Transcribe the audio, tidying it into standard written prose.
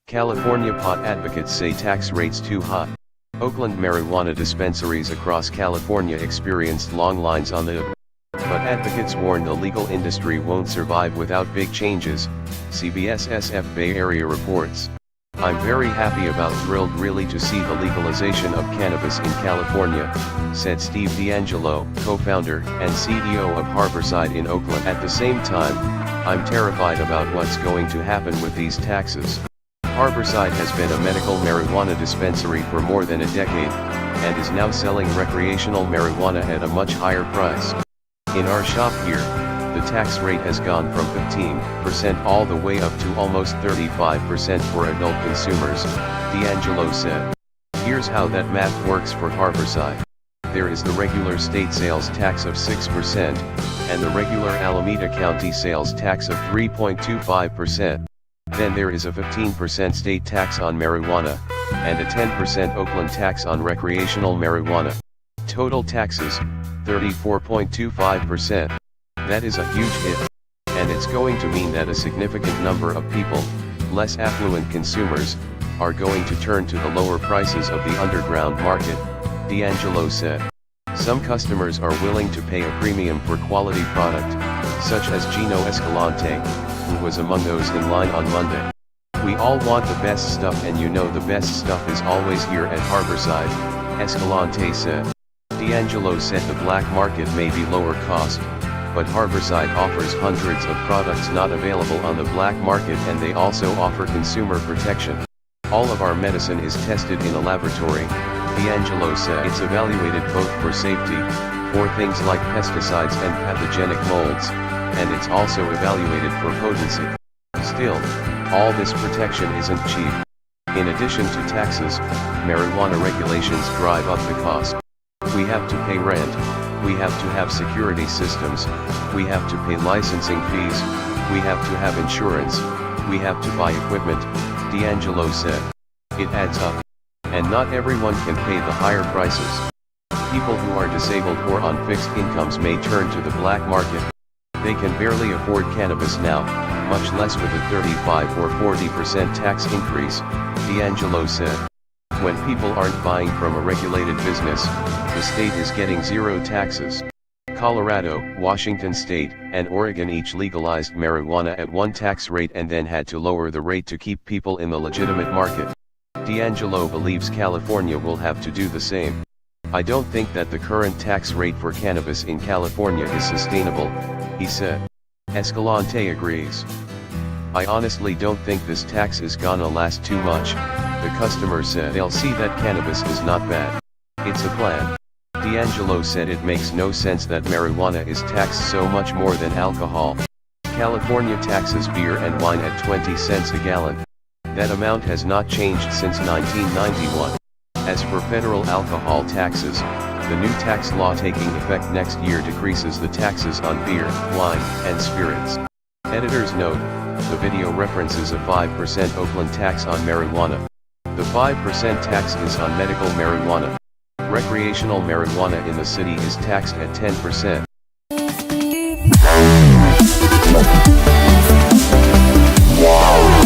California pot advocates say tax rates too high. Oakland marijuana dispensaries across California experienced long lines on the but advocates warn the legal industry won't survive without big changes, CBS SF Bay Area reports. I'm very happy about thrilled really to see the legalization of cannabis in California, said Steve D'Angelo, co-founder and CEO of Harborside in Oakland. At the same time, I'm terrified about what's going to happen with these taxes. Harborside has been a medical marijuana dispensary for more than a decade, and is now selling recreational marijuana at a much higher price. In our shop here, the tax rate has gone from 15% all the way up to almost 35% for adult consumers, D'Angelo said. Here's how that math works for Harborside. There is the regular state sales tax of 6%, and the regular Alameda County sales tax of 3.25%. Then there is a 15% state tax on marijuana, and a 10% Oakland tax on recreational marijuana. Total taxes, 34.25%. That is a huge hit. And it's going to mean that a significant number of people, less affluent consumers, are going to turn to the lower prices of the underground market, D'Angelo said. Some customers are willing to pay a premium for quality product, such as Gino Escalante, who was among those in line on Monday. We all want the best stuff, and you know the best stuff is always here at Harborside, Escalante said. D'Angelo said the black market may be lower cost, but Harborside offers hundreds of products not available on the black market, and they also offer consumer protection. All of our medicine is tested in a laboratory, D'Angelo said. It's evaluated both for safety, for things like pesticides and pathogenic molds, and it's also evaluated for potency. Still, all this protection isn't cheap. In addition to taxes, marijuana regulations drive up the cost. We have to pay rent, we have to have security systems, we have to pay licensing fees, we have to have insurance, we have to buy equipment, D'Angelo said. It adds up. And not everyone can pay the higher prices. People who are disabled or on fixed incomes may turn to the black market. They can barely afford cannabis now, much less with a 35 or 40% tax increase, D'Angelo said. When people aren't buying from a regulated business, the state is getting zero taxes. Colorado, Washington State, and Oregon each legalized marijuana at one tax rate and then had to lower the rate to keep people in the legitimate market. D'Angelo believes California will have to do the same. I don't think that the current tax rate for cannabis in California is sustainable, he said. Escalante agrees. I honestly don't think this tax is gonna last too much, the customer said. They'll see that cannabis is not bad. It's a plan. D'Angelo said it makes no sense that marijuana is taxed so much more than alcohol. California taxes beer and wine at 20 cents a gallon. That amount has not changed since 1991. As for federal alcohol taxes, the new tax law taking effect next year decreases the taxes on beer, wine, and spirits. Editor's note, the video references a 5% Oakland tax on marijuana. The 5% tax is on medical marijuana. Recreational marijuana in the city is taxed at 10%. Wow.